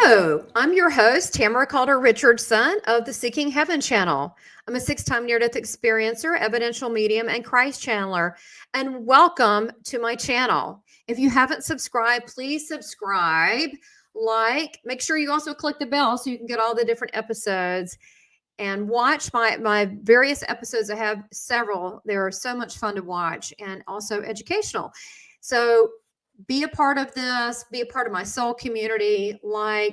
Hello, I'm your host, Tamara Caulder Richardson of the Seeking Heaven channel. I'm a six-time near-death experiencer, evidential medium, and Christ channeler. And welcome to my channel. If you haven't subscribed, please subscribe, make sure you also click the bell so you can get all the different episodes and watch my various episodes. I have several. They're so much fun to watch and also educational. So be a part of this, be a part of my soul community,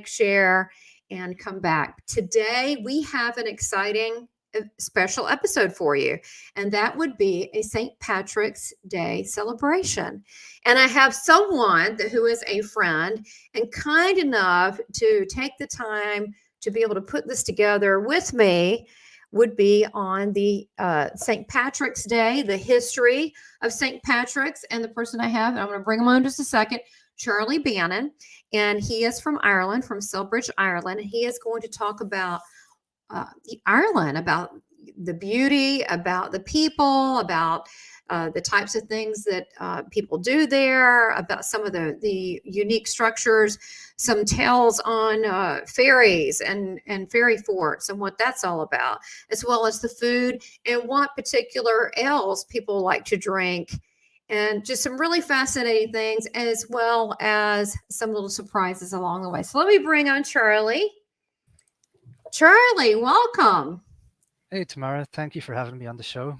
share, and come back. Today, we have an exciting special episode for you, and that would be a St. Patrick's Day celebration. And I have someone who is a friend and kind enough to take the time to be able to put this together with me. Would be on the St. Patrick's Day, the history of St. Patrick's, and the person I have, and I'm going to bring him on in just a second, Charlie Bannon, and he is from Ireland, from Celbridge, Ireland, and he is going to talk about Ireland, about the beauty, about the people, about the types of things that people do there, about some of the unique structures, some tales on fairies and fairy forts and what that's all about, as well as the food and what particular ales people like to drink, and just some really fascinating things, as well as some little surprises along the way. So let me bring on Charlie. Charlie, welcome. Hey, Tamara, thank you for having me on the show.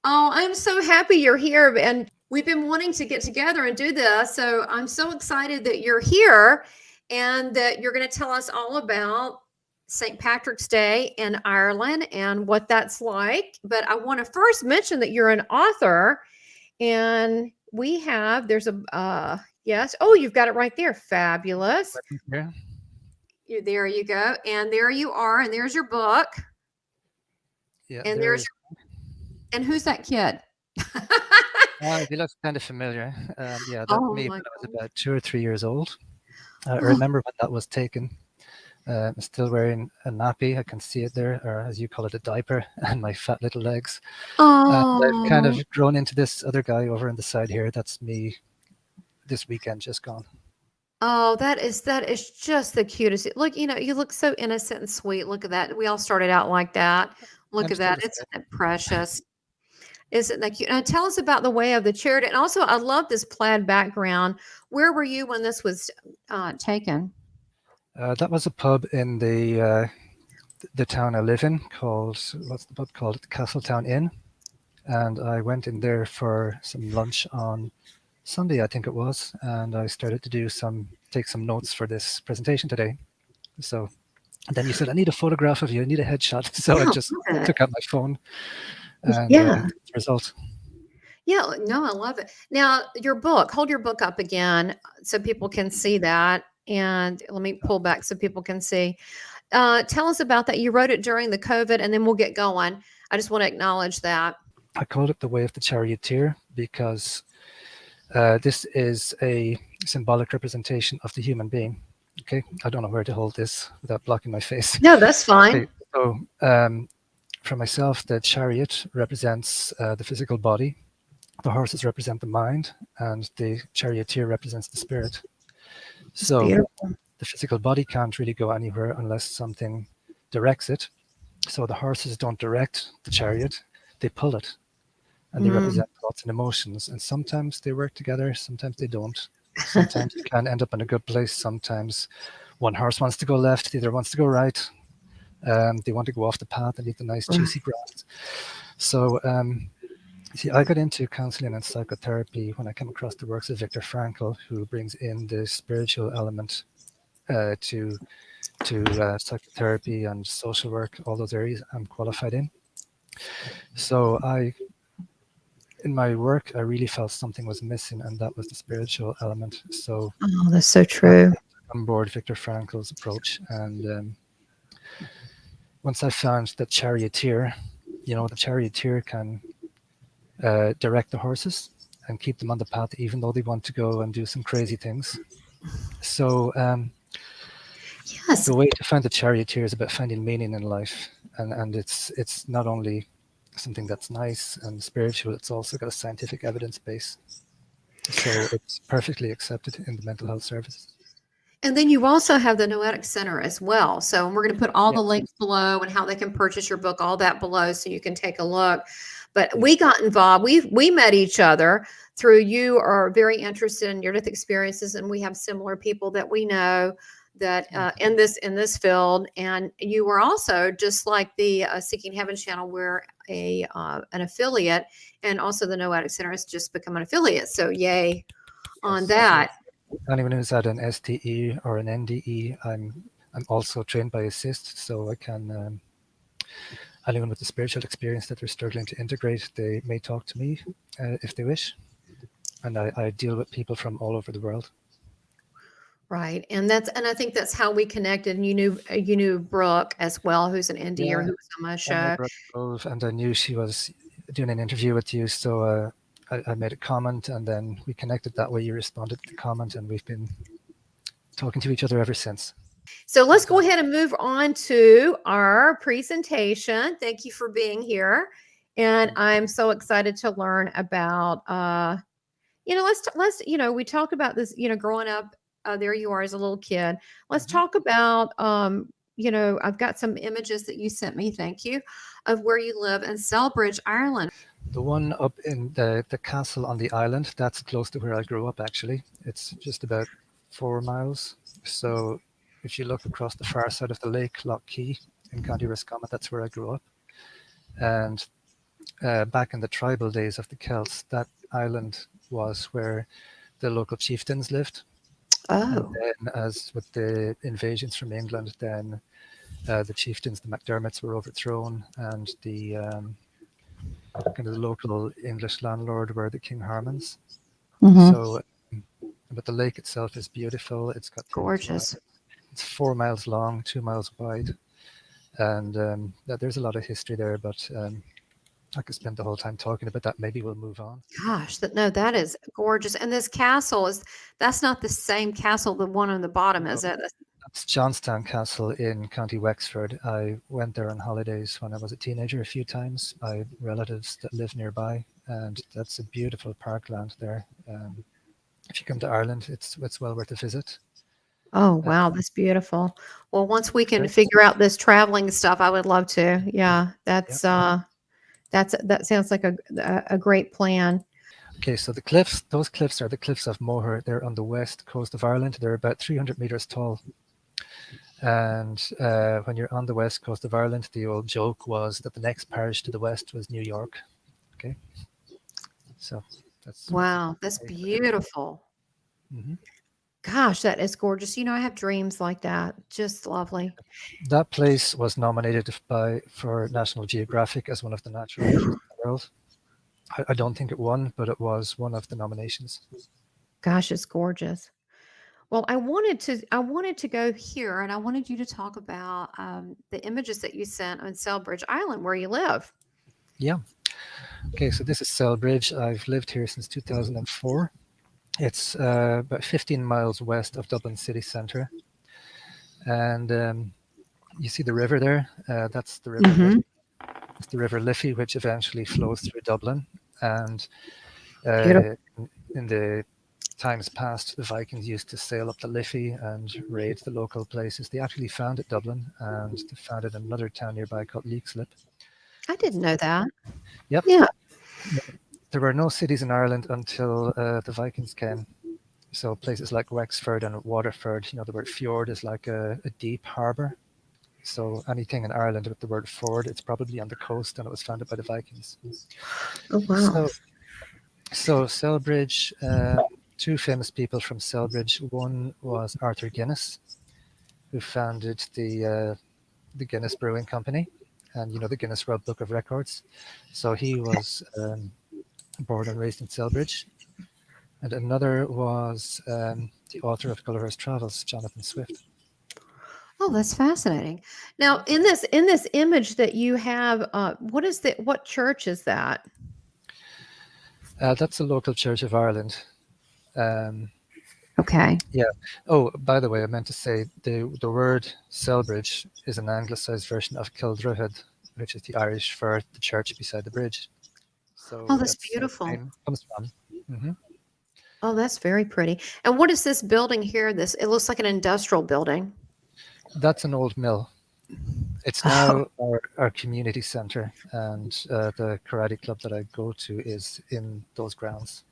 Oh, I'm so happy you're here. And we've been wanting to get together and do this. So I'm so excited that you're here and that you're going to tell us all about St. Patrick's Day in Ireland and what that's like. But I want to first mention that you're an author, and there's a, yes. Oh, you've got it right there. Fabulous. Yeah. There you go. And there you are. And there's your book. Yeah. And and who's that kid? He looks kind of familiar. Yeah, that's Oh me my when I was God. about 2 or 3 years old. I Oh, remember when that was taken. I'm still wearing a nappy. I can see it there, or as you call it, a diaper, and my fat little legs. And I've kind oh, of grown into this other guy over on the side here. That's me this weekend just gone. oh, that is just the cutest. Look, you look so innocent and sweet. Look at that. We all started out like that. Look I'm at still that. the Isn't same. that precious? Isn't that cute? Now tell us about the way of the charity. And also, I love this plaid background. Where were you when this was taken? That was a pub in the town I live in called, what's the pub called? The Castletown Inn. And I went in there for some lunch on Sunday, I think it was, and I started to take some notes for this presentation today. So and then you said, I need a photograph of you, I need a headshot. So Yeah, I I just love it. took out my phone and Yeah. the result. Yeah, no, I love it. Now, your book, hold your book up again so people can see that. And let me pull back so people can see. Tell us about that. You wrote it during the COVID, and then we'll get going. I just want to acknowledge that. I called it The Way of the Charioteer because this is a symbolic representation of the human being. Okay, I don't know where to hold this without blocking my face. No, that's fine. Okay, so for myself, the chariot represents the physical body, the horses represent the mind, and the charioteer represents the spirit. It's So beautiful. the physical body can't really go anywhere unless something directs it. So the horses don't direct the chariot, they pull it, and they Mm. represent thoughts and emotions. And sometimes they work together, sometimes they don't. Sometimes you can end up in a good place. Sometimes one horse wants to go left, the other wants to go right. They want to go off the path and eat the nice juicy grass. So see, I got into counseling and psychotherapy when I came across the works of Viktor Frankl, who brings in the spiritual element to psychotherapy and social work, all those areas I'm qualified in. So in my work, I really felt something was missing, and that was the spiritual element. So Oh, that's so I true. took on board Viktor Frankl's approach, and once I found that charioteer, the charioteer can direct the horses and keep them on the path, even though they want to go and do some crazy things. So Yes. the way to find the charioteer is about finding meaning in life, and it's not only something that's nice and spiritual, it's also got a scientific evidence base. So it's perfectly accepted in the mental health services. And then you also have the Noetic Center as well. So we're going to put all Yeah, the links below and how they can purchase your book, all that below, so you can take a look. But yeah, we got involved. We met each other through you are very interested in near-death experiences, and we have similar people that we know that in this field. And you were also just like the Seeking Heaven channel. We're a an affiliate, and also the Noetic Center has just become an affiliate. So yay on yes. So that. anyone who's had an STE or an NDE, I'm also trained by Assist, so I can anyone with a spiritual experience that they're struggling to integrate, they may talk to me if they wish, and I deal with people from all over the world. Right. And I think that's how we connected. And you knew Brooke as well, who's an NDEr Yeah, who was on my I know show. Brooke Grove, and I knew she was doing an interview with you, so I made a comment, and then we connected that way. You responded to the comment, and we've been talking to each other ever since. So let's go So, ahead and move on to our presentation. Thank you for being here. And I'm so excited to learn about let's we talk about this, growing up, there you are as a little kid. Let's mhm. talk about I've got some images that you sent me, thank you, of where you live in Celbridge, Ireland. The one up in the castle on the island, that's close to where I grew up, actually. It's just about 4 miles. So if you look across the far side of the lake, Lough Key in County Roscommon, that's where I grew up. And back in the tribal days of the Celts, that island was where the local chieftains lived. And Oh, then, as with the invasions from England, then the chieftains, the MacDermots, were overthrown, and the kind of the local English landlord were the King Harmons. hmm, So, but the lake itself is beautiful. It's got 10 kilometers. gorgeous. It's 4 miles long, 2 miles wide, and there's a lot of history there. But I could spend the whole time talking about that. Maybe we'll move on. Gosh, that is gorgeous. And this castle that's not the same castle, the one on the bottom, No, is it? that's Johnstown Castle in County Wexford. I went there on holidays when I was a teenager a few times. I have relatives that live nearby, and that's a beautiful parkland there. If you come to Ireland, it's well worth a visit. Oh, Uh, wow, that's beautiful. Well, once we can okay. figure out this traveling stuff, I would love to. Yeah, Yeah. that sounds like a great plan. Okay, so the cliffs, those cliffs are the cliffs of Moher. They're on the west coast of Ireland. They're about 300 meters tall. And when you're on the west coast of Ireland, the old joke was that the next parish to the west was New York. Okay, so that's Wow, that's how you put it. beautiful. Mhm. Gosh, that is gorgeous. I have dreams like that. Just lovely. That place was nominated for National Geographic as one of the natural wonders of the world. I don't think it won, but it was one of the nominations. Gosh, it's gorgeous. Well, I wanted to go here, and I wanted you to talk about the images that you sent on Celbridge Island, where you live. Yeah. Okay, so this is Celbridge. I've lived here since 2004. It's about 15 miles west of Dublin city centre, and you see the river there. That's the River Liffey. Hmm. It's the River Liffey, which eventually flows through Dublin. And Beautiful. in the times past, the Vikings used to sail up the Liffey and raid the local places. They actually founded Dublin, and they founded another town nearby called Leixlip. I didn't know that. Yep. Yeah. There were no cities in Ireland until the Vikings came. So places like Wexford and Waterford, the word fjord is like a deep harbour. So anything in Ireland with the word ford, it's probably on the coast, and it was founded by the Vikings. Oh, wow. So, so Celbridge, two famous people from Celbridge. One was Arthur Guinness, who founded the Guinness Brewing Company, and the Guinness World Book of Records. So he was born and raised in Celbridge. And another was the author of Gulliver's Travels, Jonathan Swift. Oh, that's fascinating. Now, in this image that you have, what church is that? That's a local church of Ireland. Um, Okay. yeah. Oh, by the way, I meant to say the word Celbridge is an anglicised version of Kildruhead, which is the Irish for the church beside the bridge. Oh, So that's that's where the beautiful. name comes from. Hmm. Oh, that's very pretty. And what is this building here? This it looks like an industrial building. That's an old mill. It's Oh, now our community center, and the karate club that I go to is in those grounds.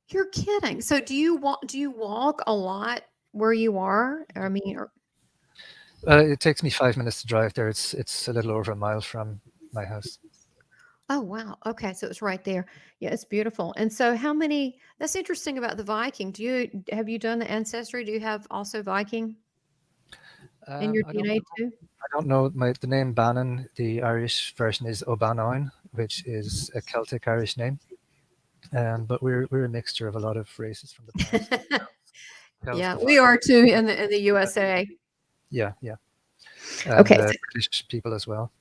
you're kidding. So do you walk a lot where you are? I mean, It takes me 5 minutes to drive there. It's a little over a mile from my house. oh wow. Okay, so it's right there. Yeah, it's beautiful. And so how many that's interesting about the Viking. Have you done the ancestry? Do you have also Viking in your I don't DNA know. too? I don't know the name Bannon. The Irish version is O'Banoin, which is a Celtic Irish name. But we're a mixture of a lot of races from the past. Celts, Yeah, the we are Vikings, too in the USA. yeah, yeah, and Okay. the British people as well.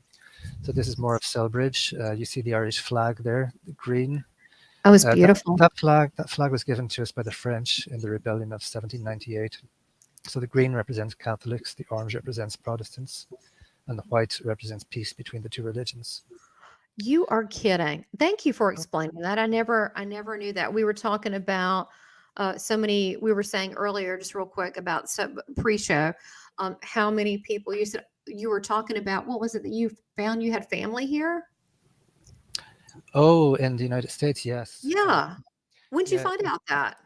So this is more of Celbridge. You see the Irish flag there, the green. Oh, it's That beautiful. that flag was given to us by the French in the rebellion of 1798. So the green represents Catholics, the orange represents Protestants, and the white represents peace between the two religions. You are kidding. Thank you for explaining that. I never knew that. We were talking about we were saying earlier, just real quick about pre-show, how many people you said you were talking about. What was it that you found you had family here? Oh, in the United States, yes. Yeah. When'd you Yeah. find out that?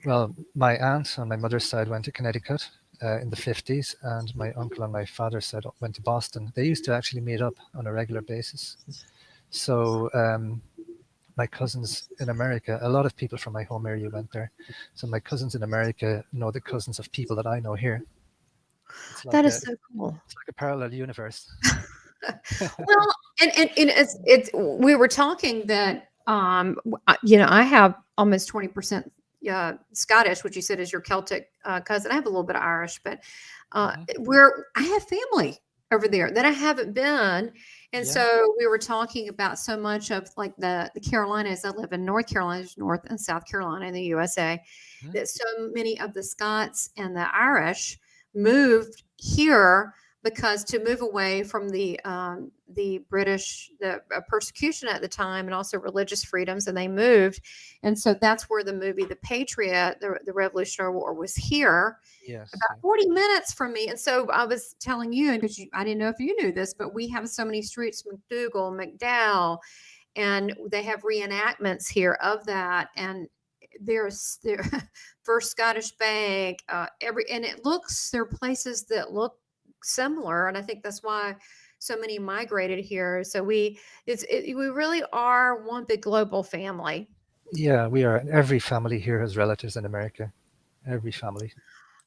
Well, my aunt on my mother's side went to Connecticut in the 50s, and my uncle on my father's side went to Boston. They used to actually meet up on a regular basis. So my cousins in America, a lot of people from my home area went there. So my cousins in America know the cousins of people that I know here. It's That like a is so cool. it's like a parallel universe. Well, and it's we were talking that I have almost 20% Scottish, which you said is your Celtic cousin. I have a little bit of Irish, but Hmm. where I have family over there that I haven't been. And Yeah. so we were talking about so much of like the Carolinas. I live in North Carolina, there's North and South Carolina in the USA, Mhm. that so many of the Scots and the Irish moved here because to move away from the British persecution at the time and also religious freedoms, and they moved, and so that's where the movie The Patriot, the Revolutionary War, was here, Yes. about Yeah. 40 minutes from me. And so I was telling you, because I didn't know if you knew this, but we have so many streets, McDougal, McDowell, and they have reenactments here of that. And there's there First Scottish Bank, and there are places that look similar, and I think that's why so many migrated here. So we really are one big global family. Yeah, we are. Every family here has relatives in America. Every family.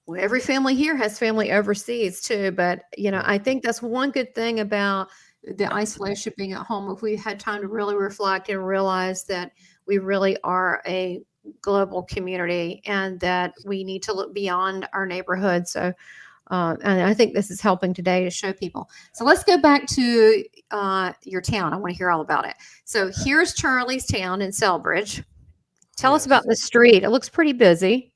Well, every family here has family overseas too, but Yeah. I think that's one good thing about the isolation of being at home. If we had time to really reflect and realize that we really are a global community and that we need to look beyond our neighborhood. So, and I think this is helping today to show people. So let's go back to your town. I want to hear all about it. So here's Charlie's town in Celbridge. Tell us about Yes. the street. It looks pretty busy.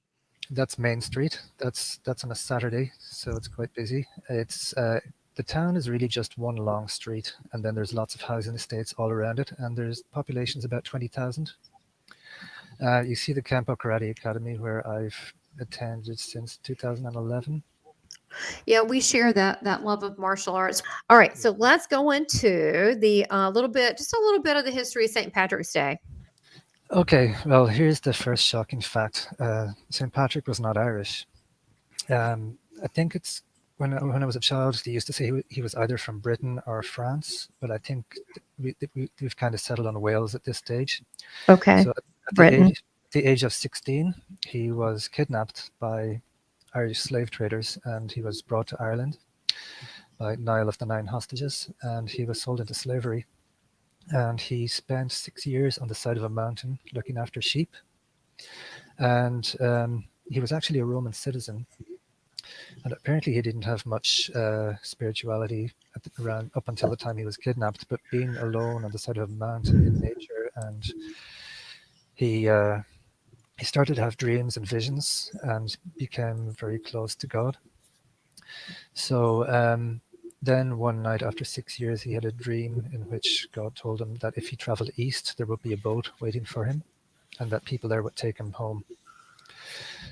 That's Main Street. That's on a Saturday, so it's quite busy. It's the town is really just one long street, and then there's lots of housing estates all around it, and there's population's about 20,000. You see the Campo Karate Academy, where I've attended since 2011. Yeah, we share that love of martial arts. All right, so let's go into the just a little bit of the history of St. Patrick's Day. Okay, well, here's the first shocking fact. St. Patrick was not Irish. I think it's when I was a child, they used to say he was either from Britain or France, but I think we've kind of settled on Wales at this stage. Okay, So at Britain. the age of 16, he was kidnapped by Irish slave traders, and he was brought to Ireland by Niall of the Nine Hostages, and he was sold into slavery. And he spent 6 years on the side of a mountain looking after sheep. And he was actually a Roman citizen, and apparently he didn't have much spirituality around up until the time he was kidnapped. But being alone on the side of a mountain in nature, and he uh, he started to have dreams and visions and became very close to God. So then one night after 6 years, he had a dream in which God told him that if he traveled east, there would be a boat waiting for him, and that people there would take him home.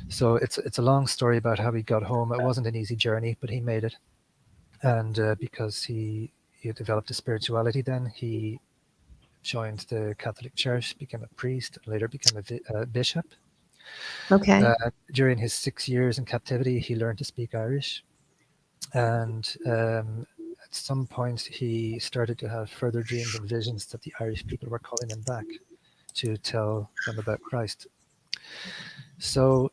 So it's a long story about how he got home. It wasn't an easy journey, but he made it. And because he developed a spirituality, then he joined the Catholic Church, became a priest, and later became a bishop. Okay. During his 6 years in captivity, he learned to speak Irish, and at some point he started to have further dreams and visions that the Irish people were calling him back to tell them about Christ. So,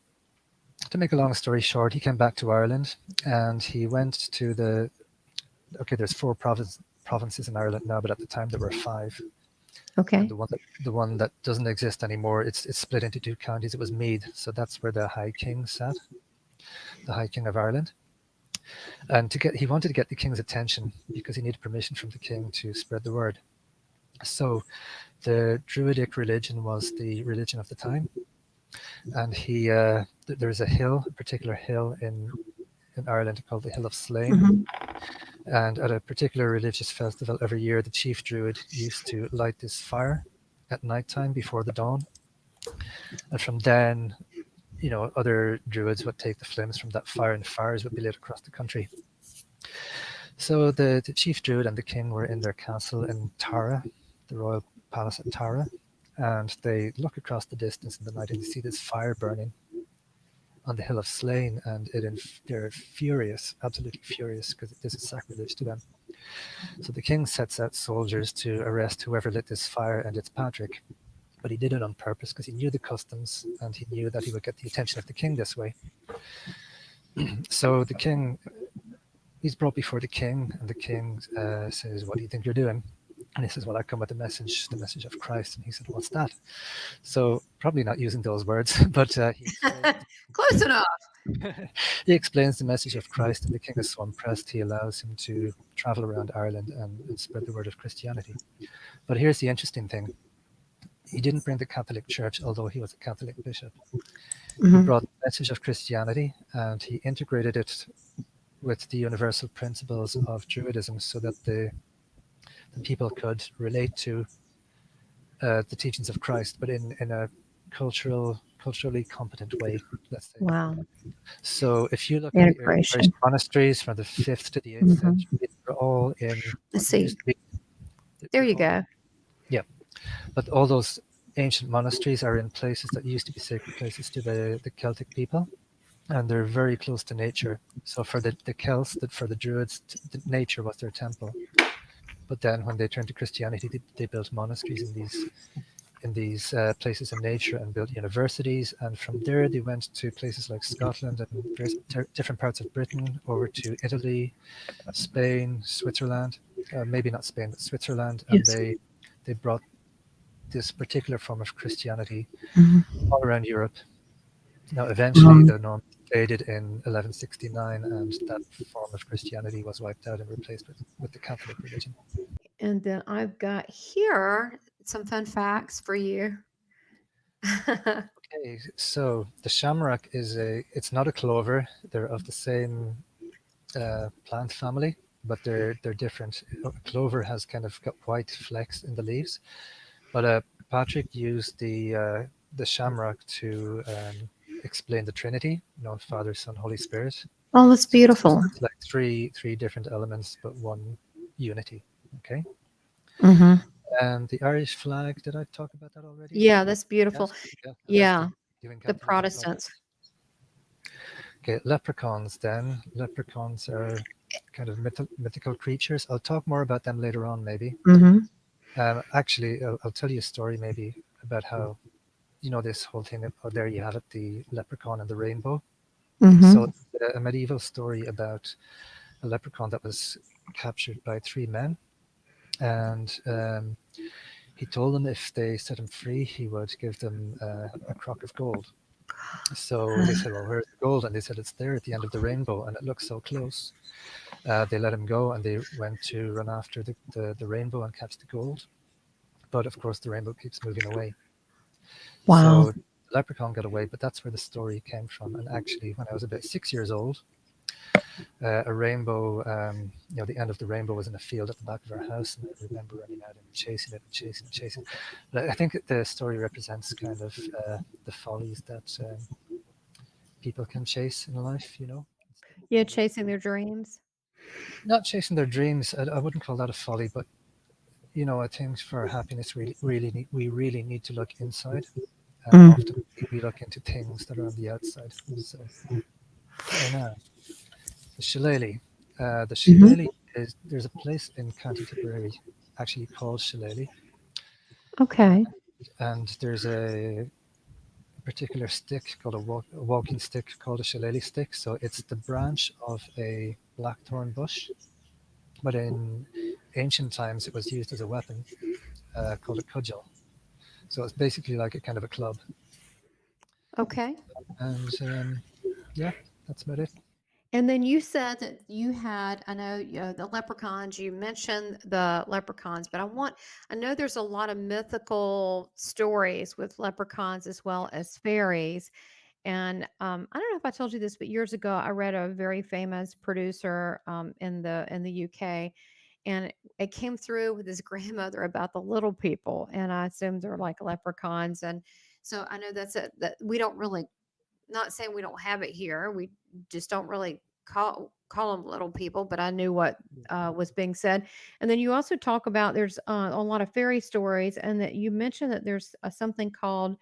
to make a long story short, he came back to Ireland, and he went to there's four provinces in Ireland now, but at the time there were five. And Okay. the one that doesn't exist anymore, it's split into two counties. It was Meath, so that's where the High King sat, the High King of Ireland. And he wanted to get the king's attention because he needed permission from the king to spread the word. So the Druidic religion was the religion of the time, and there's a particular hill in Ireland called the Hill of Slane. Mhm. And at a particular religious festival every year, the chief druid used to light this fire at nighttime before the dawn. And from then, other druids would take the flames from that fire, and fires would be lit across the country. So the chief druid and the king were in their castle in Tara, the royal palace at Tara, and they look across the distance in the night and they see this fire burning on the Hill of Slane, and they're furious, absolutely furious, because this is sacrilege to them. So the king sets out soldiers to arrest whoever lit this fire, and it's Patrick. But he did it on purpose because he knew the customs and he knew that he would get the attention of the king this way. So he's brought before the king, and the king says, "What do you think you're doing?" And he says, "Well, I come with the message of Christ." And he said, "What's that?" So probably not using those words, but Close enough. he explains the message of Christ, and the king is so impressed he allows him to travel around Ireland and spread the word of Christianity. But here's the interesting thing. He didn't bring the Catholic Church, although he was a Catholic bishop. He Mhm. brought the message of Christianity, and he integrated it with the universal principles of Druidism so that the people could relate to the teachings of Christ, but in a culturally competent way, let's say. Wow. So if you look at the Irish Integration. monasteries from the 5th to the 8th Mhm. century, they're all in Let's what see. used to be, There they're you all, go. yeah, but all those ancient monasteries are in places that used to be sacred places to the Celtic people, and they're very close to nature. So for the Celts, for the Druids, nature was their temple. But then when they turned to Christianity, they built monasteries in these places in nature and built universities. And from there, they went to places like Scotland and various different parts of Britain, over to Italy, Spain, Switzerland, maybe not Spain, but Switzerland. And Yes. they brought this particular form of Christianity Mhm. all around Europe. Now, eventually, Um, the Normans invaded in 1169, and that form of Christianity was wiped out and replaced with the Catholic religion. and then I've got here some fun facts for you. Okay, so the shamrock it's not a clover. They're of the same plant family, but they're different. Clover has kind of got white flecks in the leaves, but Patrick used the shamrock to explain the Trinity, Father, Son, Holy Spirit. Oh, that's So beautiful. it's like three different elements, but one unity. Okay. Mhm. And the Irish flag, did I talk about that already? Yeah, Not that's beautiful. yet. Yeah, I was Yeah, doing the Catholicism Protestants. project. Okay, leprechauns then. Leprechauns are kind of mythical creatures. I'll talk more about them later on, maybe. Mhm. Actually, I'll tell you a story maybe about how, this whole thing. Oh, there you have it, the leprechaun and the rainbow. So Mhm. a medieval story about a leprechaun that was captured by three men, and he told them if they set him free, he would give them a crock of gold. So they said, "Well, where's the gold?" And they said, "It's there at the end of the rainbow," and it looks so close. They let him go, and they went to run after the rainbow and catch the gold. But of course, the rainbow keeps moving away. Wow. So the leprechaun got away, but that's where the story came from. And actually, when I was about 6 years old, a rainbow, the end of the rainbow was in a field at the back of our house, and I remember running out and chasing it and chasing and chasing. But I think the story represents kind of the follies that people can chase in life, Yeah, chasing their dreams. not chasing their dreams. I wouldn't call that a folly, but I think for happiness, we really need to look inside, and often Mm. we look into things that are on the outside. So, now the shillelagh. The Mhm. shillelagh is there's a place in County Tipperary actually called Shillelagh, Okay. and there's a particular stick called a walking stick called a shillelagh stick. So it's the branch of a blackthorn bush, but in ancient times it was used as a weapon called a cudgel. So it's basically like a kind of a club. Okay. And yeah, that's about it. And then you said that you had, I know the leprechauns, you mentioned the leprechauns, but I know there's a lot of mythical stories with leprechauns as well as fairies. And I don't know if I told you this, but years ago I read a very famous producer in the UK, and it came through with his grandmother about the little people, and I assumed they're like leprechauns. And so I know that we don't really, not saying we don't have it here. We just don't really call them little people, but I knew what was being said. And then you also talk about there's a lot of fairy stories, and that you mentioned that there's something called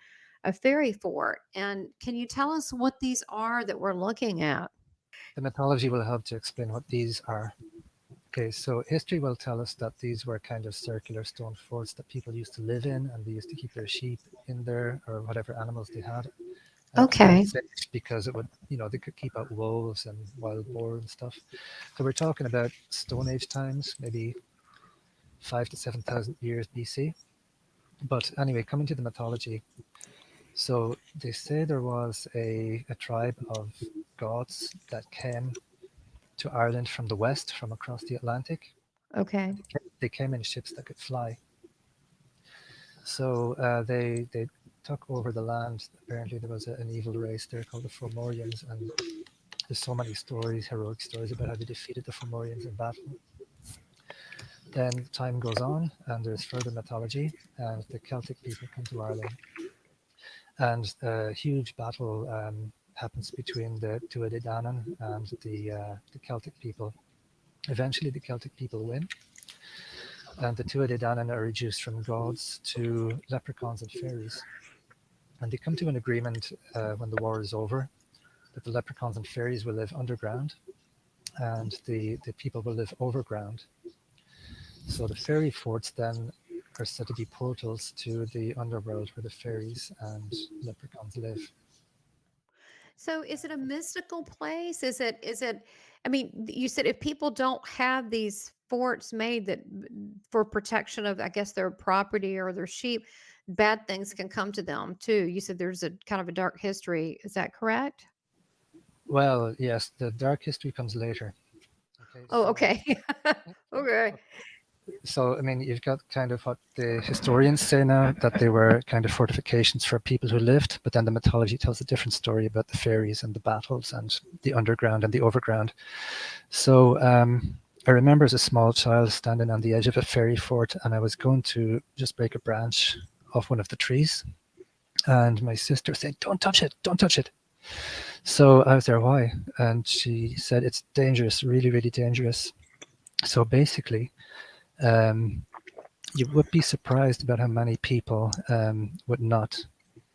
a fairy fort. And can you tell us what these are that we're looking at? The mythology will help to explain what these are. Okay, so history will tell us that these were kind of circular stone forts that people used to live in, and they used to keep their sheep in there or whatever animals they had. And it was kind of Okay. safe because it would, they could keep out wolves and wild boar and stuff. So we're talking about Stone Age times, maybe 5 to 7,000 years BC. But anyway, coming to the mythology, so they say there was a tribe of gods that came to Ireland from the west, from across the Atlantic. Okay. And they came in ships that could fly. So they took over the land. Apparently, there was an evil race there called the Fomorians, and there's so many stories, heroic stories about how they defeated the Fomorians in battle. Then time goes on, and there's further mythology, and the Celtic people come to Ireland, and a huge battle happens between the Tuatha De Danann and the Celtic people. Eventually, the Celtic people win, and the Tuatha De Danann are reduced from gods to leprechauns and fairies. And they come to an agreement when the war is over that the leprechauns and fairies will live underground, and the people will live overground. So the fairy forts then are said to be portals to the underworld where the fairies and leprechauns live. So is it a mystical place? Is it I mean, you said if people don't have these forts made for protection of, I guess, their property or their sheep, bad things can come to them too. You said there's a kind of a dark history. Is that correct? Well, yes, the dark history comes later. Okay, Oh, so okay. Okay. so I mean, you've got kind of what the historians say now, that they were kind of fortifications for people who lived, but then the mythology tells a different story about the fairies and the battles and the underground and the overground. So I remember as a small child standing on the edge of a fairy fort, and I was going to just break a branch off one of the trees, and my sister said, "Don't touch it! Don't touch it!" So I was there, why? And she said, "It's dangerous, really, really dangerous." So basically, um, you would be surprised about how many people would not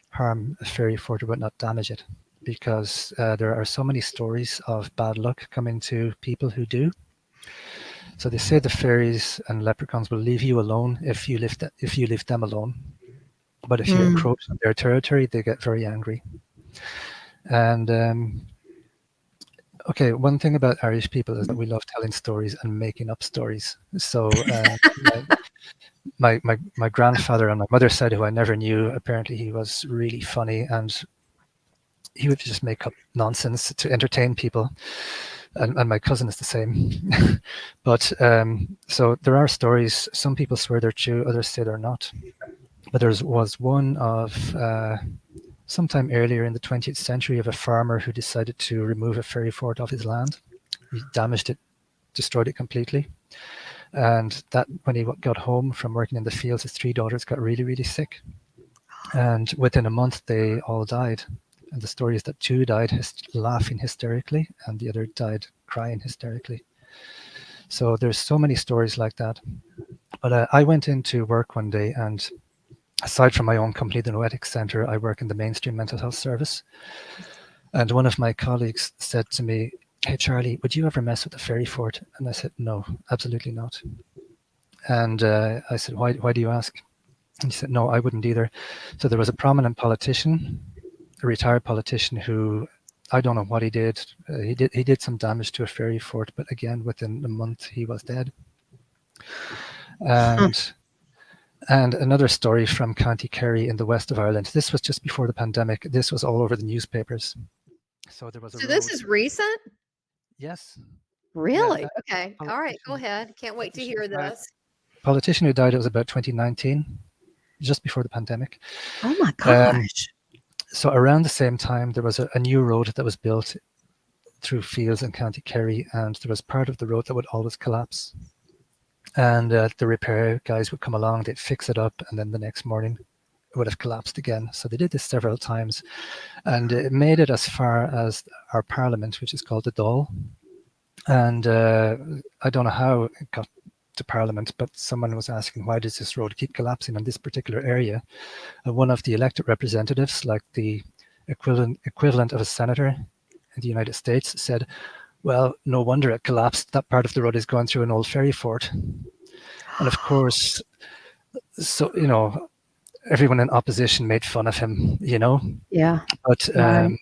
harm a fairy fort or would not damage it, because there are so many stories of bad luck coming to people who do. So they say the fairies and leprechauns will leave you alone if you leave them alone. But if you Mm. encroach on their territory, they get very angry. And okay, one thing about Irish people is that we love telling stories and making up stories. So my grandfather on my mother's side, who I never knew, apparently he was really funny, and he would just make up nonsense to entertain people. And my cousin is the same. But so there are stories. Some people swear they're true, others say they're not. But there was one of sometime earlier in the 20th century of a farmer who decided to remove a fairy fort off his land. He damaged it, destroyed it completely. And that when he got home from working in the fields, his three daughters got really, really sick. And within a month, they all died. And the story is that two died laughing hysterically, and the other died crying hysterically. So there's so many stories like that. But I went into work one day, and aside from my own company, the Noetic Center, I work in the mainstream mental health service. And one of my colleagues said to me, "Hey, Charlie, would you ever mess with the fairy fort?" And I said, "No, absolutely not." And I said, why do you ask? And he said, "No, I wouldn't either." So there was a prominent politician, a retired politician, who, I don't know what he did. He did some damage to a fairy fort, but again, within a month, he was dead. And another story from County Kerry in the west of Ireland. This was just before the pandemic. This was all over the newspapers. So there was a So this road. is recent? Yes. Really? Yeah. Okay. All right. Go ahead. Can't wait to hear this. Politician who died, it was about 2019, just before the pandemic. Oh my gosh. So around the same time, there was a new road that was built through fields in County Kerry, and there was part of the road that would always collapse. And the repair guys would come along, they'd fix it up, and then the next morning it would have collapsed again. So they did this several times, and it made it as far as our parliament, which is called the Dáil. And I don't know how it got to Parliament, but someone was asking, why does this road keep collapsing in this particular area? And one of the elected representatives, like the equivalent of a senator in the United States, said, "Well, no wonder it collapsed. That part of the road is going through an old ferry fort." And of course, so, everyone in opposition made fun of him, Yeah. but Right.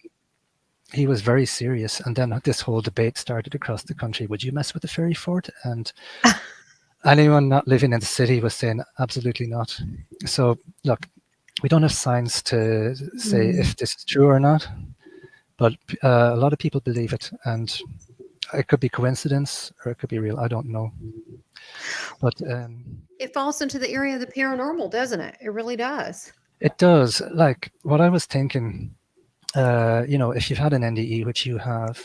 he was very serious. And then this whole debate started across the country. Would you mess with the ferry fort? And anyone not living in the city was saying absolutely not. So look, we don't have signs to say if this is true or not, but a lot of people believe it, and it could be coincidence or it could be real. I don't know. But It falls into the area of the paranormal, doesn't it? It really does. it does. Like what I was thinking, if you've had an NDE, which you have,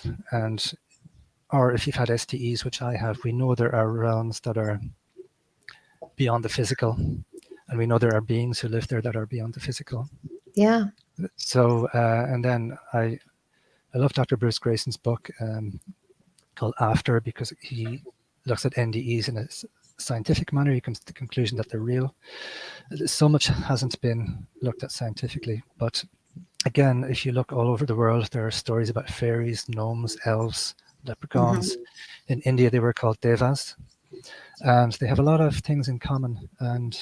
or if you've had STEs, which I have, we know there are realms that are beyond the physical, and we know there are beings who live there that are beyond the physical. Yeah. So, and then I love Dr. Bruce Grayson's book called After, because he looks at NDEs in a scientific manner. He comes to the conclusion that they're real. So much hasn't been looked at scientifically, but again, if you look all over the world, there are stories about fairies, gnomes, elves, leprechauns. In India, they were called devas, and they have a lot of things in common. And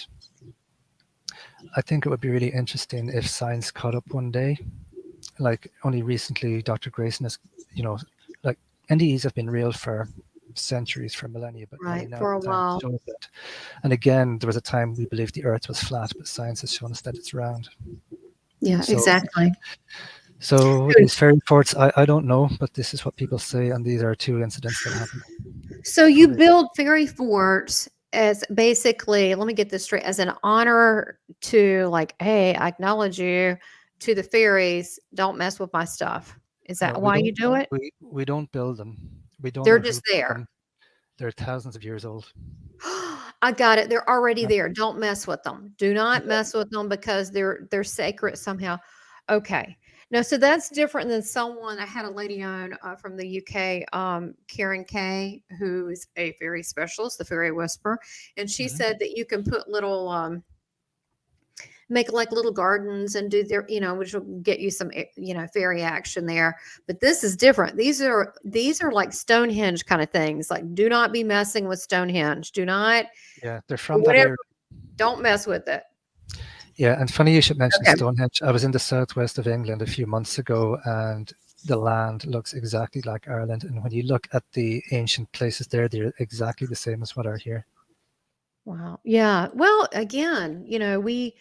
I think it would be really interesting if science caught up one day. Like only recently, Dr. Grayson has, like NDEs have been real for centuries, for millennia, but only Right. now For a science while. shows it. And again, there was a time we believed the Earth was flat, but science has shown us that it's round. Yeah, So, exactly. so with these fairy forts, I don't know, but this is what people say, and these are two incidents that happened. So you build fairy forts as basically, let me get this straight, as an honor to like, hey, I acknowledge you to the fairies. Don't mess with my stuff. Is that We why you don't do it? we don't build them. We don't They're know who just built there. them. They're thousands of years old. I got it. They're already Yeah. there. Don't mess with them. Do not mess with them because they're sacred somehow. Okay. No, so that's different than someone. I had a lady on from the UK, Karen Kay, who is a fairy specialist, the fairy whisperer, and she Mhm. said that you can put little make like little gardens and do their, which will get you some, fairy action there. But this is different. These are like Stonehenge kind of things. Like, do not be messing with Stonehenge. Do not, Yeah, they're from that whatever. area. Don't mess with it. Yeah, and funny you should mention Okay. Stonehenge. I was in the southwest of England a few months ago, and the land looks exactly like Ireland. And when you look at the ancient places there, they're exactly the same as what are here. Wow. Yeah. Well, again, you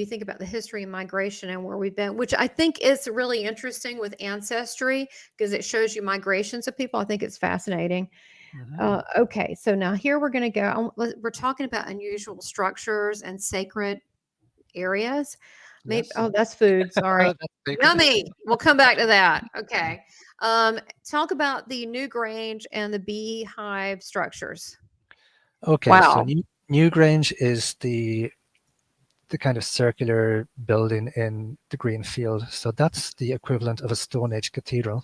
think about the history and migration and where we've been, which I think is really interesting with ancestry because it shows you migrations of people. I think it's fascinating. Mhm. Okay, so now here we're going to go. We're talking about unusual structures and sacred areas. Maybe, Yes. oh, that's food. Sorry. That's sacred. Yummy. We'll come back to that. Okay. Talk about the New Grange and the beehive structures. Okay, so Wow. Newgrange is the the kind of circular building in the green field. So that's the equivalent of a Stone Age cathedral.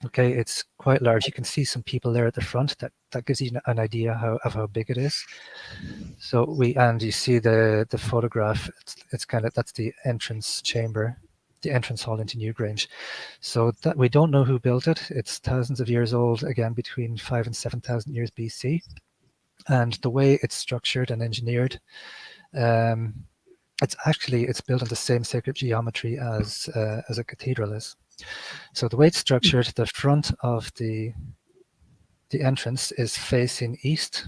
Okay, it's quite large. You can see some people there at the front. That gives you an idea of how big it is. So and you see the photograph. It's kind of, that's the entrance chamber, the entrance hall into Newgrange. So that we don't know who built it. It's thousands of years old, again between 5,000 and 7,000 years BC. And the way it's structured and engineered, it's built on the same sacred geometry as a cathedral is. So the way it's structured, the front of the entrance is facing east,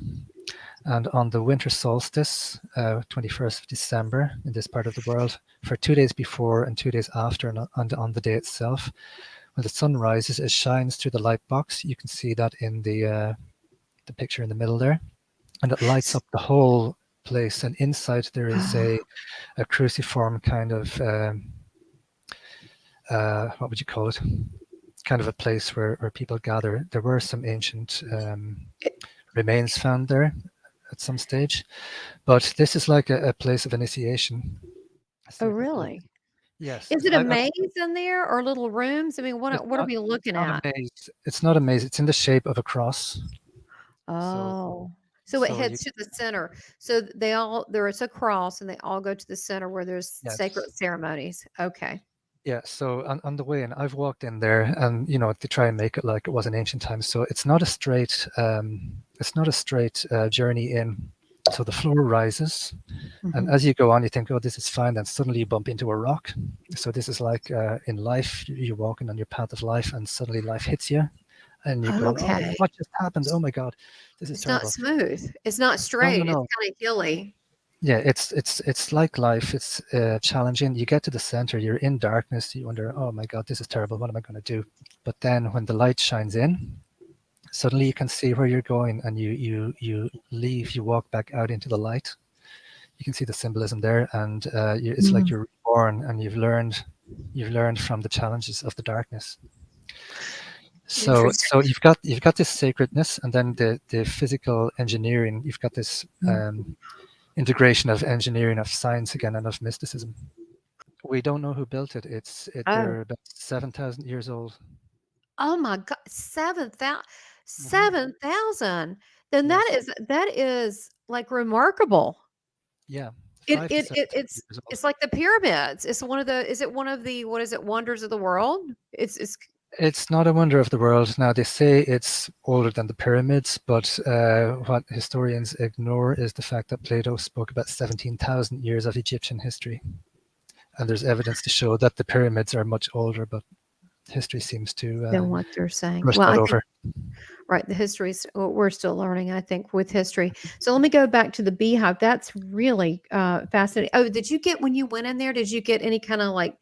and on the winter solstice, 21st of December in this part of the world, for 2 days before and 2 days after, and on the day itself, when the sun rises, it shines through the light box. You can see that in the picture in the middle there, and it lights up the whole place. And inside there is a cruciform kind of what would you call it? Kind of a place where people gather. There were some ancient remains found there at some stage, but this is like a place of initiation. Oh, really? Yes. Is it a maze in there or little rooms? I mean, what are we looking at? It's not a maze. It's in the shape of a cross. Oh, so it heads to the center. So there is a cross, and they all go to the center where there's sacred ceremonies. Okay. Yeah, so on the way in, I've walked in there, and to try and make it like it was in ancient times. So it's not a straight journey in. So the floor rises, and as you go on, you think, oh, this is fine. Then suddenly you bump into a rock. So this is like in life, you're walking on your path of life, and suddenly life hits you, and you go, oh, what just happened? Oh my God, this is terrible. It's not smooth. It's not straight. No. It's kind of hilly. Yeah, it's like life. It's challenging. You get to the center, you're in darkness. You wonder, oh my God, this is terrible. What am I going to do? But then when the light shines in, suddenly you can see where you're going, and you leave. You walk back out into the light. You can see the symbolism there, and it's like you're reborn, and you've learned from the challenges of the darkness. So you've got this sacredness, and then the physical engineering. You've got this. Integration of engineering, of science again, and of mysticism. We don't know who built it. They're about 7,000 years old. Oh my God, 7,000! 7,000! Then that is like remarkable. Yeah, it's like the pyramids. Is it one of the what is it, wonders of the world? It's not a wonder of the world. Now, they say it's older than the pyramids, but what historians ignore is the fact that Plato spoke about 17,000 years of Egyptian history. And there's evidence to show that the pyramids are much older, but history seems to than what they're saying. brush that over. Right, the history's we're still learning, I think, with history. So let me go back to the beehive. That's really fascinating. Oh, when you went in there, did you get any kind of like,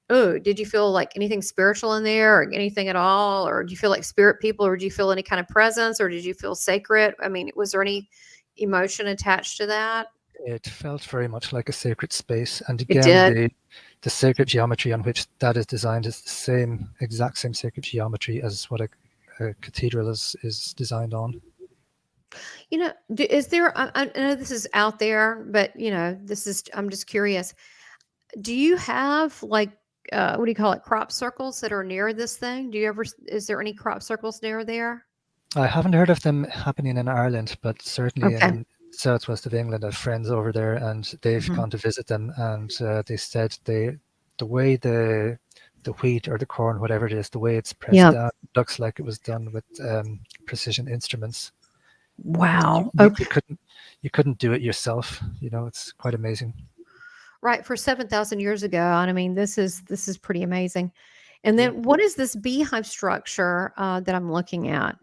did you feel like anything spiritual in there, or anything at all? Or do you feel like spirit people, or do you feel any kind of presence, or did you feel sacred? I mean, was there emotion attached to that? It felt very much like a sacred space. And again, the sacred geometry on which that is designed is the exact same sacred geometry as what a cathedral is designed on. Is there, I know this is out there, but I'm just curious. Do you have like, what do you call it, crop circles that are near this thing? Is there any crop circles near there? I haven't heard of them happening in Ireland, but certainly in southwest of England, I have friends over there, and they've gone to visit them, and they said the way the wheat or the corn, whatever it is, the way it's pressed down, looks like it was done with precision instruments. Wow. You couldn't do it yourself. It's quite amazing. Right, for 7,000 years ago. I mean, this is pretty amazing. And then what is this beehive structure that I'm looking at?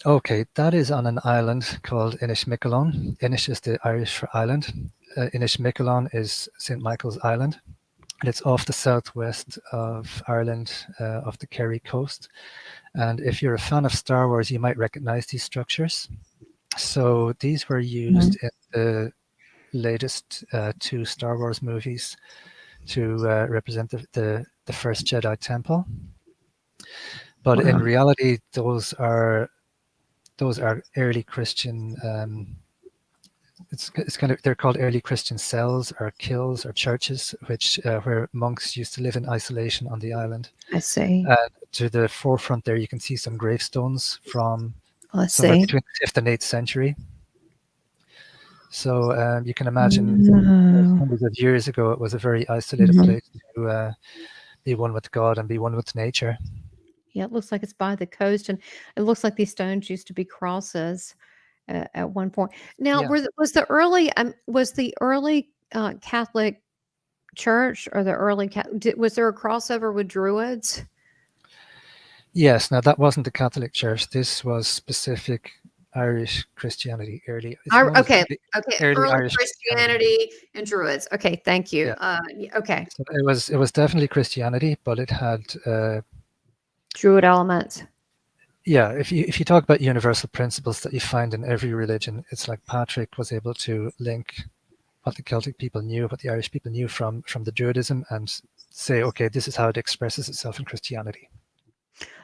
Okay, that is on an island called Inishmickalon. Inish is the Irish for island. Inishmickalon is St. Michael's Island. And it's off the southwest of Ireland, off the Kerry coast. And if you're a fan of Star Wars, you might recognize these structures. So these were used in the latest 2 Star Wars movies to represent the first Jedi Temple. But in reality, those are early Christian it's kind of, they're called early Christian cells or kills or churches, which where monks used to live in isolation on the island. I see. To the forefront there, you can see some gravestones from Let's somewhere see. between the 5th and 8th century. So you can imagine Oh. hundreds of years ago, it was a very isolated Mhm. place to be one with God and be one with nature. Yeah, it looks like it's by the coast, and it looks like these stones used to be crosses at one point. Now, Yeah. was the early Catholic Church or the early was there a crossover with Druids? Yes. Now that wasn't the Catholic Church. This was specific Irish Christianity. Early. It's known as Okay, early, okay, early early Irish Christianity. Christianity and Druids. Okay, thank you. Yeah. Okay, So it was definitely Christianity, but it had Druid elements. yeah. If you talk about universal principles that you find in every religion, it's like Patrick was able to link what the Celtic people knew, what the Irish people knew from the Druidism, and say, okay, this is how it expresses itself in Christianity.